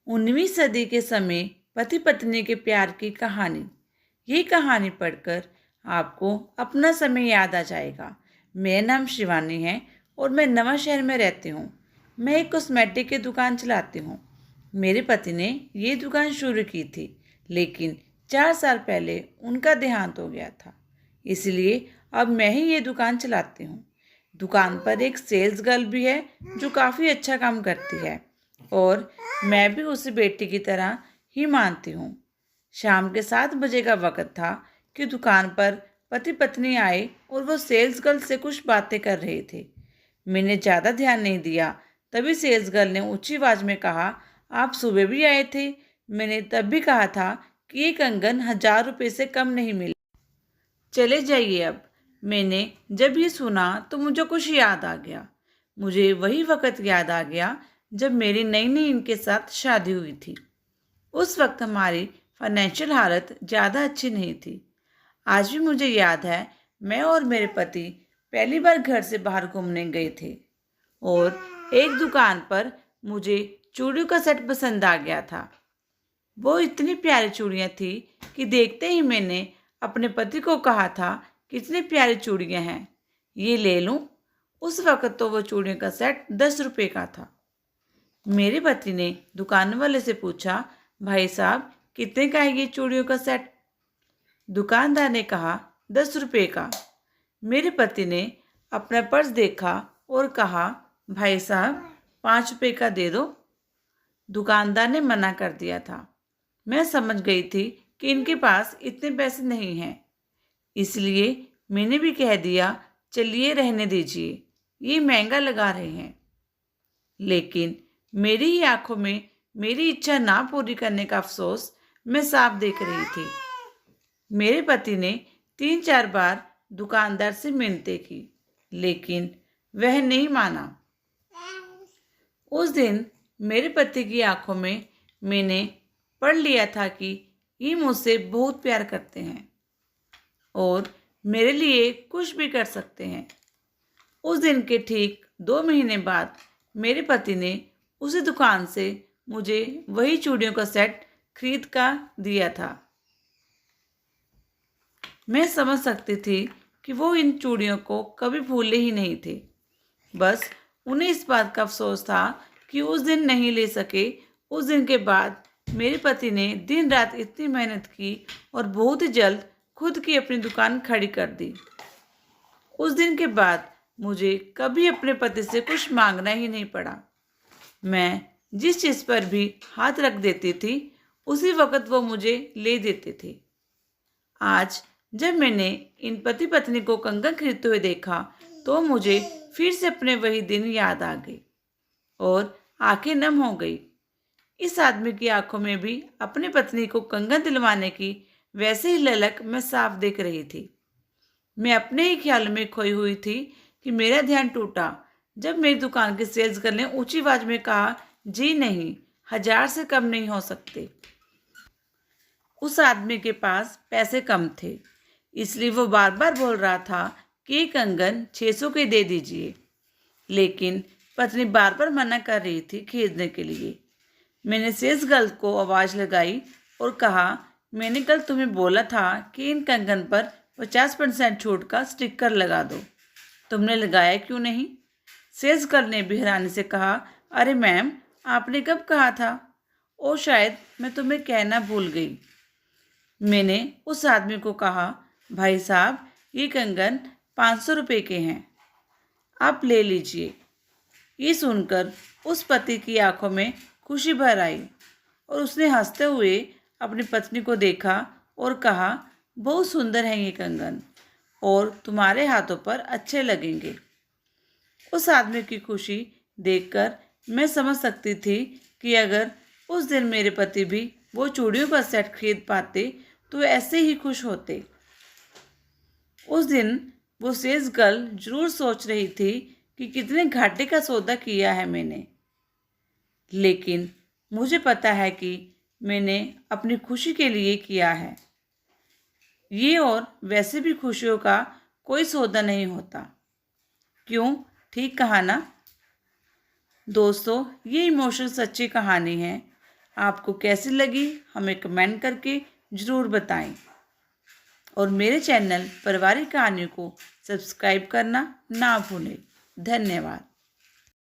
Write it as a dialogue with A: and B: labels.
A: 19वीं सदी के समय पति पत्नी के प्यार की कहानी। ये कहानी पढ़कर आपको अपना समय याद आ जाएगा। मेरा नाम शिवानी है और मैं नवां शहर में रहती हूँ। मैं एक कॉस्मेटिक की दुकान चलाती हूँ। मेरे पति ने ये दुकान शुरू की थी, लेकिन 4 साल पहले उनका देहांत हो गया था। इसलिए अब मैं ही ये दुकान चलाती हूँ। दुकान पर एक सेल्स गर्ल भी है जो काफ़ी अच्छा काम करती है और मैं भी उसे बेटी की तरह ही मानती हूँ। शाम के 7 बजे का वक्त था कि दुकान पर पति पत्नी आए और वो सेल्स गर्ल से कुछ बातें कर रहे थे। मैंने ज़्यादा ध्यान नहीं दिया। तभी सेल्स गर्ल ने ऊंची आवाज में कहा, आप सुबह भी आए थे। मैंने तब भी कहा था कि ये कंगन 1000 रुपये से कम नहीं मिला। चले जाइए अब। मैंने जब ये सुना तो मुझे कुछ याद आ गया। मुझे वही वक्त याद आ गया जब मेरी नई नई इनके साथ शादी हुई थी। उस वक्त हमारी फाइनेंशियल हालत ज़्यादा अच्छी नहीं थी। आज भी मुझे याद है, मैं और मेरे पति पहली बार घर से बाहर घूमने गए थे और एक दुकान पर मुझे चूड़ियों का सेट पसंद आ गया था। वो इतनी प्यारी चूड़ियाँ थी कि देखते ही मैंने अपने पति को कहा था, कितनी प्यारी चूड़ियाँ हैं, ये ले लूँ। उस वक्त तो वो चूड़ियों का सेट 10 रुपये का था। मेरे पति ने दुकान वाले से पूछा, भाई साहब कितने का है ये चूड़ियों का सेट? दुकानदार ने कहा, 10 रुपये का। मेरे पति ने अपना पर्स देखा और कहा, भाई साहब 5 रुपये का दे दो। दुकानदार ने मना कर दिया था। मैं समझ गई थी कि इनके पास इतने पैसे नहीं हैं, इसलिए मैंने भी कह दिया, चलिए रहने दीजिए, ये महंगा लगा रहे हैं। लेकिन मेरी ही आंखों में मेरी इच्छा ना पूरी करने का अफसोस मैं साफ देख रही थी। मेरे पति ने 3-4 बार दुकानदार से मिन्नतें की, लेकिन वह नहीं माना। उस दिन मेरे पति की आंखों में मैंने पढ़ लिया था कि ये मुझसे बहुत प्यार करते हैं और मेरे लिए कुछ भी कर सकते हैं। उस दिन के ठीक 2 महीने बाद मेरे पति ने उसी दुकान से मुझे वही चूड़ियों का सेट खरीद कर दिया था। मैं समझ सकती थी कि वो इन चूड़ियों को कभी भूले ही नहीं थे। बस उन्हें इस बात का अफसोस था कि उस दिन नहीं ले सके। उस दिन के बाद मेरे पति ने दिन रात इतनी मेहनत की और बहुत ही जल्द खुद की अपनी दुकान खड़ी कर दी। उस दिन के बाद मुझे कभी अपने पति से कुछ मांगना ही नहीं पड़ा। मैं जिस चीज़ पर भी हाथ रख देती थी, उसी वक्त वो मुझे ले देते थे। आज जब मैंने इन पति पत्नी को कंगन खरीदते हुए देखा तो मुझे फिर से अपने वही दिन याद आ गए और आंखें नम हो गई। इस आदमी की आंखों में भी अपनी पत्नी को कंगन दिलवाने की वैसे ही ललक मैं साफ देख रही थी। मैं अपने ही ख्याल में खोई हुई थी कि मेरा ध्यान टूटा जब मेरी दुकान के सेल्स गर्ल ने ऊंची आवाज में कहा, जी नहीं, 1000 से कम नहीं हो सकते। उस आदमी के पास पैसे कम थे, इसलिए वो बार बार बोल रहा था कि ये कंगन 600 के दे दीजिए, लेकिन पत्नी बार बार मना कर रही थी खरीदने के लिए। मैंने सेल्स गर्ल को आवाज़ लगाई और कहा, मैंने कल तुम्हें बोला था कि इन कंगन पर 50% छूट का स्टिकर लगा दो, तुमने लगाया क्यों नहीं? सेल्स गर्ल ने भी हैरानी से कहा, अरे मैम, आपने कब कहा था? ओ शायद मैं तुम्हें कहना भूल गई। मैंने उस आदमी को कहा, भाई साहब ये कंगन 500 रुपये के हैं, आप ले लीजिए। ये सुनकर उस पति की आंखों में खुशी भर आई और उसने हंसते हुए अपनी पत्नी को देखा और कहा, बहुत सुंदर है ये कंगन और तुम्हारे हाथों पर अच्छे लगेंगे। उस आदमी की खुशी देखकर मैं समझ सकती थी कि अगर उस दिन मेरे पति भी वो चूड़ियों का सेट खरीद पाते तो ऐसे ही खुश होते। उस दिन वो सेल्स गर्ल जरूर सोच रही थी कि कितने घाटे का सौदा किया है मैंने, लेकिन मुझे पता है कि मैंने अपनी खुशी के लिए किया है। ये और वैसे भी खुशियों का कोई सौदा नहीं होता। क्यों, ठीक कहा ना? दोस्तों, ये इमोशनल सच्ची कहानी है आपको कैसी लगी हमें कमेंट करके ज़रूर बताएं और मेरे चैनल पारिवारिक कहानियों को सब्सक्राइब करना ना भूलें। धन्यवाद।